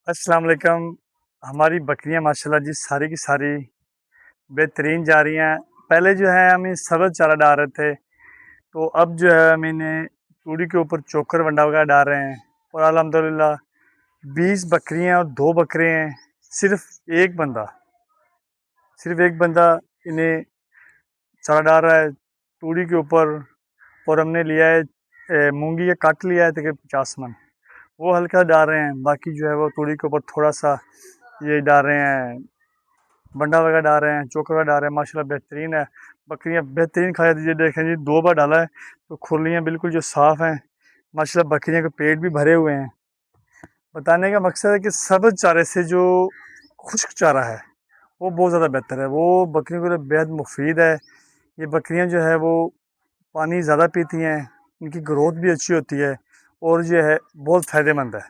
अस्सलाम वालेकुम। हमारी बकरियां माशाल्लाह जी सारी की सारी बेहतरीन जा रही हैं। पहले जो है हम इस सब्ज़ चारा डाल रहे थे, तो अब जो है हम इन्हें तूड़ी के ऊपर चोकर वंडा वगैरह डाल रहे हैं। और अल्हम्दुलिल्लाह 20 बकरियां और 2 बकरे हैं। सिर्फ एक बंदा इन्हें चारा डाल रहा है तूड़ी के ऊपर। और हमने लिया है मूंगी का काट लिया है तकरीबन 50 मन, वो हल्का डाल रहे हैं। बाकी जो है वो तूड़ी के ऊपर थोड़ा सा ये डाल रहे हैं, बंडा वगैरह डाल रहे हैं, चोकर वगैरह डाल रहे हैं। माशाल्लाह बेहतरीन है, बकरियां बेहतरीन खाया दीजिए। देखें जी 2 बार डाला है तो खुरलियाँ बिल्कुल जो साफ़ हैं। माशाल्लाह बकरियों के पेट भी भरे हुए हैं। बताने का मकसद है कि सब्ज़ चारे से जो खुश्क चारा है वो बहुत ज़्यादा बेहतर है, वो बकरियों के लिए बेहद मुफीद है। ये बकरियां जो है वो पानी ज़्यादा पीती हैं, इनकी ग्रोथ भी अच्छी होती है और जो है बहुत फ़ायदेमंद है।